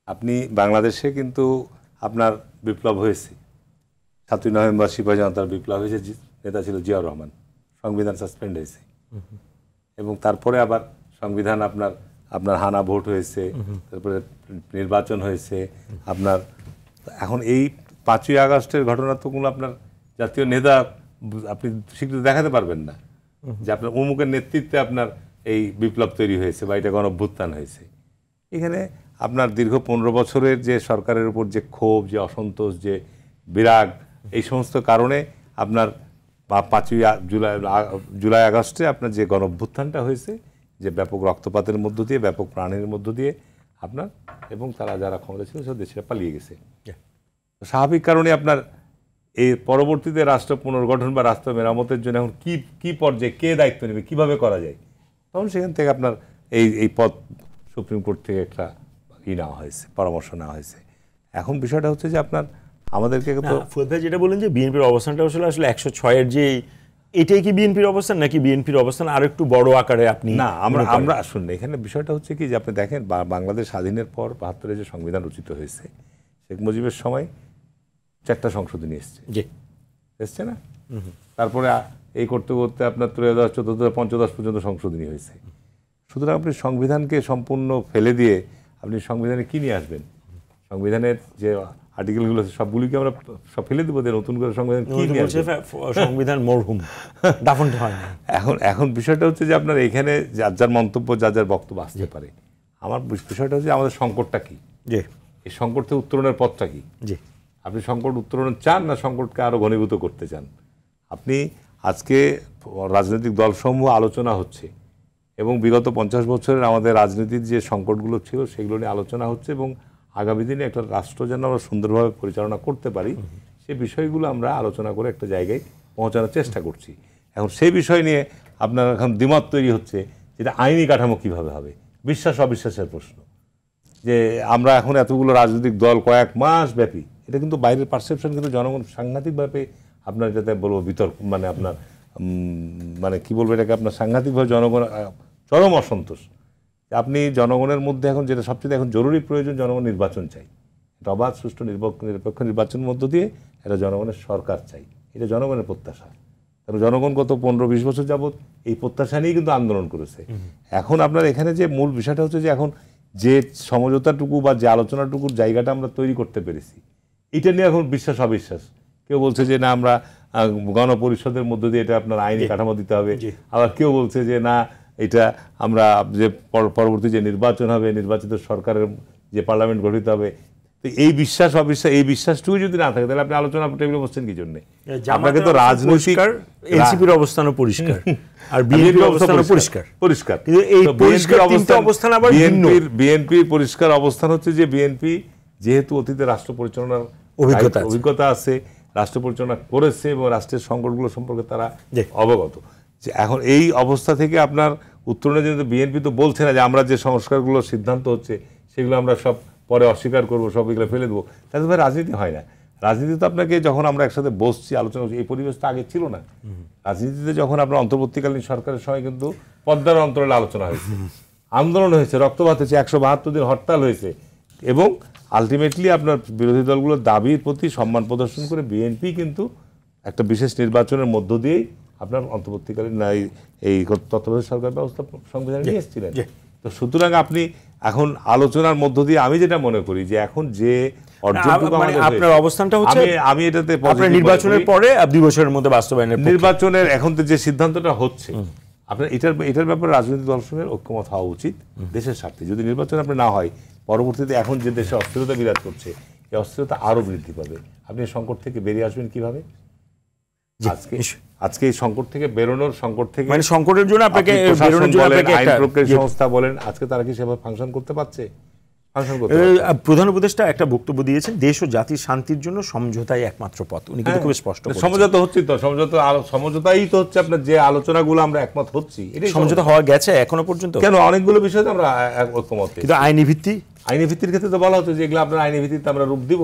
আপনি বাংলাদেশে কিন্তু আপনার বিপ্লব হয়েছে, 7ই নভেম্বর সিপাহী জনতার বিপ্লব হয়েছে, নেতা ছিল জিয়াউর রহমান, সংবিধান সাসপেন্ড হয়েছে এবং তারপরে আবার সংবিধান আপনার হানা ভোট হয়েছে, তারপরে নির্বাচন হয়েছে আপনার। এখন এই 5ই আগস্টের ঘটনা তো কোনো আপনার জাতীয় নেতা আপনি স্বীকৃতি দেখাতে পারবেন না যে আপনার অমুকের নেতৃত্বে আপনার এই বিপ্লব তৈরি হয়েছে বা এটা গণঅভ্যুত্থান হয়েছে। এখানে আপনার দীর্ঘ 15 বছরের যে সরকারের উপর যে ক্ষোভ, যে অসন্তোষ, যে বিরাগ, এই সমস্ত কারণে আপনার 5ই জুলাই আগস্টে আপনার যে গণঅভ্যুত্থানটা হয়েছে, যে ব্যাপক রক্তপাতের মধ্য দিয়ে, ব্যাপক প্রাণের মধ্য দিয়ে আপনার, এবং তারা যারা ক্ষমতা ছিল সব দেশে পালিয়ে গেছে। স্বাভাবিক কারণে আপনার এই পরবর্তীতে রাষ্ট্র পুনর্গঠন বা রাষ্ট্র মেরামতের জন্য এখন কি পর্যায়ে কে দায়িত্ব নেবে, কিভাবে করা যায়, তখন সেখান থেকে আপনার এই পদ সুপ্রিম কোর্ট থেকে একটা নেওয়া হয়েছে, পরামর্শ নেওয়া হয়েছে। এখন বিষয়টা হচ্ছে যে আপনার আমাদেরকে তো ফুয়াদ ভাই যেটা বলেন যে বিএনপির অবস্থানটা আসলে 106-এর যে এটাই কি বিএনপির অবস্থান, নাকি বিএনপির অবস্থান আরো একটু বড় আকারে আপনি? না, আমরা শুনুন, এখানে বিষয়টা হচ্ছে কি যে আপনি দেখেন বাংলাদেশ স্বাধীনের পর 72-এ যে সংবিধান রচিত হয়েছে, শেখ মুজিবের সময় 4টা সংশোধনী এসছে না, তারপরে এই করতে করতে আপনার ত্রয়োদশ, চতুর্দশ, পঞ্চদশ পর্যন্ত সংশোধনী হয়েছে। সুতরাং আপনি সংবিধানকে সম্পূর্ণ ফেলে দিয়ে আপনি সংবিধানে কি নিয়ে আসবেন? সংবিধানের যে আর্টিকেলগুলো সবগুলিকে আমরা সব ফেলে দেবো, নতুন করে সংবিধান কি নিয়ে আসবেন? সংবিধান মরহুম, দাফন হয় না। এখন বিষয়টা হচ্ছে যে আপনার এখানে যার যার মন্তব্য, যার যার বক্তব্য আসতে পারে। আমার বিষয়টা হচ্ছে আমাদের সংকটটা কি, এই সংকট থেকে উত্তরণের পথটা কি? আপনি সংকট উত্তরণ চান না সংকটকে আরো ঘনীভূত করতে চান? আপনি আজকে রাজনৈতিক দলসমূহ আলোচনা হচ্ছে এবং বিগত 50 বছরের আমাদের রাজনীতির যে সংকটগুলো ছিল সেগুলো নিয়ে আলোচনা হচ্ছে, এবং আগামী দিনে একটা রাষ্ট্র যেন আমরা সুন্দরভাবে পরিচালনা করতে পারি সে বিষয়গুলো আমরা আলোচনা করে একটা জায়গায় পৌঁছানোর চেষ্টা করছি। এখন সেই বিষয় নিয়ে আপনার এখন দ্বিমত তৈরি হচ্ছে, যেটা আইনি কাঠামো কীভাবে হবে, বিশ্বাস অবিশ্বাসের প্রশ্ন। যে আমরা এখন এতগুলো রাজনৈতিক দল কয়েক মাস ব্যাপী, এটা কিন্তু বাইরের পারসেপশন, কিন্তু জনগণ সাংঘাতিকভাবে আপনার যাতে বলবো বিতর্ক, মানে আপনার মানে কি বলবো এটাকে, আপনার সাংঘাতিকভাবে জনগণ চরম অসন্তোষ। আপনি জনগণের মধ্যে এখন যেটা সবচেয়ে এখন জরুরি প্রয়োজন, জনগণ নির্বাচন চাই, এটা অবাধ, সুষ্ঠু, নিরপেক্ষ নির্বাচনের মধ্য দিয়ে এটা জনগণের সরকার চাই, এটা জনগণের প্রত্যাশা। কারণ জনগণ গত 15-20 বছর যাবৎ এই প্রত্যাশা নিয়েই কিন্তু আন্দোলন করেছে। এখন আপনার এখানে যে মূল বিষয়টা হচ্ছে যে এখন যে সমঝোতাটুকু বা যে আলোচনাটুকুর জায়গাটা আমরা তৈরি করতে পেরেছি, এটা নিয়ে এখন বিশ্বাস অবিশ্বাস। কেউ বলছে যে না আমরা গণপরিষদের মধ্য দিয়ে এটা আপনার আইনি কাঠামো দিতে হবে, আবার কেউ বলছে যে না এটা আমরা যে পরবর্তী যে নির্বাচন হবে, নির্বাচিত সরকারের যে পার্লামেন্ট গঠিত হবে। তো এই বিশ্বাস অবিশ্বাস, এই বিশ্বাসটুকু যদি না থাকে তাহলে আপনি আলোচনা টেবিলে বসছেন কি জন্য? আপনাকে তো রাজনৈতিক এনসিপির অবস্থানও পরিষ্কার আর বিএনপির অবস্থানও পরিষ্কার, কিন্তু এই পরিষ্কার অবস্থান আবার বিএনপির পরিষ্কার অবস্থান হচ্ছে যে বিএনপি যেহেতু অতীতে রাষ্ট্র পরিচালনার অভিজ্ঞতা আছে, রাষ্ট্র পরিচালনা করেছে এবং রাষ্ট্রের সংকটগুলো সম্পর্কে তারা অবগত। যে এখন এই অবস্থা থেকে আপনার উত্তরণের জন্য বিএনপি তো বলছে না যে আমরা যে সংস্কারগুলো সিদ্ধান্ত হচ্ছে সেগুলো আমরা সব পরে অস্বীকার করবো, সব এগুলো ফেলে দেবো, তাতে ভাই রাজনীতি হয় না। রাজনীতি তো আপনাকে যখন আমরা একসাথে বসছি, আলোচনা করছি, এই পরিবেশ তো আগে ছিল না। রাজনীতিতে যখন আপনার অন্তর্বর্তীকালীন সরকারের সময় কিন্তু পদ্মার অন্তরালে আলোচনা হয়েছে, আন্দোলন হয়েছে, রক্তপাত হয়েছে, 172 দিন হরতাল হয়েছে, এবং আলটিমেটলি আপনার বিরোধী দলগুলোর দাবির প্রতি সম্মান প্রদর্শন করে বিএনপি কিন্তু একটা বিশেষ নির্বাচনের মধ্য দিয়েই আপনার অন্তর্বর্তীকালীন এই তত্ত্বাবধায়ক সরকার ব্যবস্থা সংবিধানে নিয়ে এসেছিলেন। তো সুতরাং আপনি এখন আলোচনার মধ্য দিয়ে আমি যেটা মনে করি যে এখন যে আপনার অবস্থানটা হচ্ছে, আমি এটাতে নির্বাচনের পরে 2 বছরের মধ্যে বাস্তবায়নের, নির্বাচনের এখন যে সিদ্ধান্তটা হচ্ছে আপনার এটার ব্যাপারে রাজনৈতিক দলসমূহের ঐক্যমত হওয়া উচিত দেশের স্বার্থে। যদি নির্বাচন আপনি না হয়, পরবর্তীতে এখন যে দেশে অস্থিরতা বিরাজ করছে এই অস্থিরতা আরো বৃদ্ধি পাবে। আপনি সংকট থেকে বেরিয়ে আসবেন কিভাবে? আজকে এই সংকট থেকে বেরোনোর, সংকট থেকে মানে সংকটের জন্য আপনাকে বেরোনোর জন্য আইন প্রক্রিয়া সংস্থা বলেন, আজকে তারা কি সেভাবে ফাংশন করতে পারছে? প্রধান উপদেষ্টা একটা বক্তব্য দিয়েছেন, দেশ ও জাতির শান্তির জন্য সমঝোতাই একমাত্র পথ। উনি কিন্তু খুব স্পষ্ট সমঝোতা হচ্ছে, তো সমঝোতাই তো হচ্ছে আপনার যে আলোচনাগুলো আমরা একমত হচ্ছি, এটাই সমঝোতা হওয়া গেছে এখনো পর্যন্ত। কেন অনেকগুলো বিষয়ে আমরা ঐক্যমত, কিন্তু আইনি ভিত্তির ক্ষেত্রে তো বলা হচ্ছে যে এগুলো আপনার আইনি ভিত্তিতে আমরা রূপ দিব।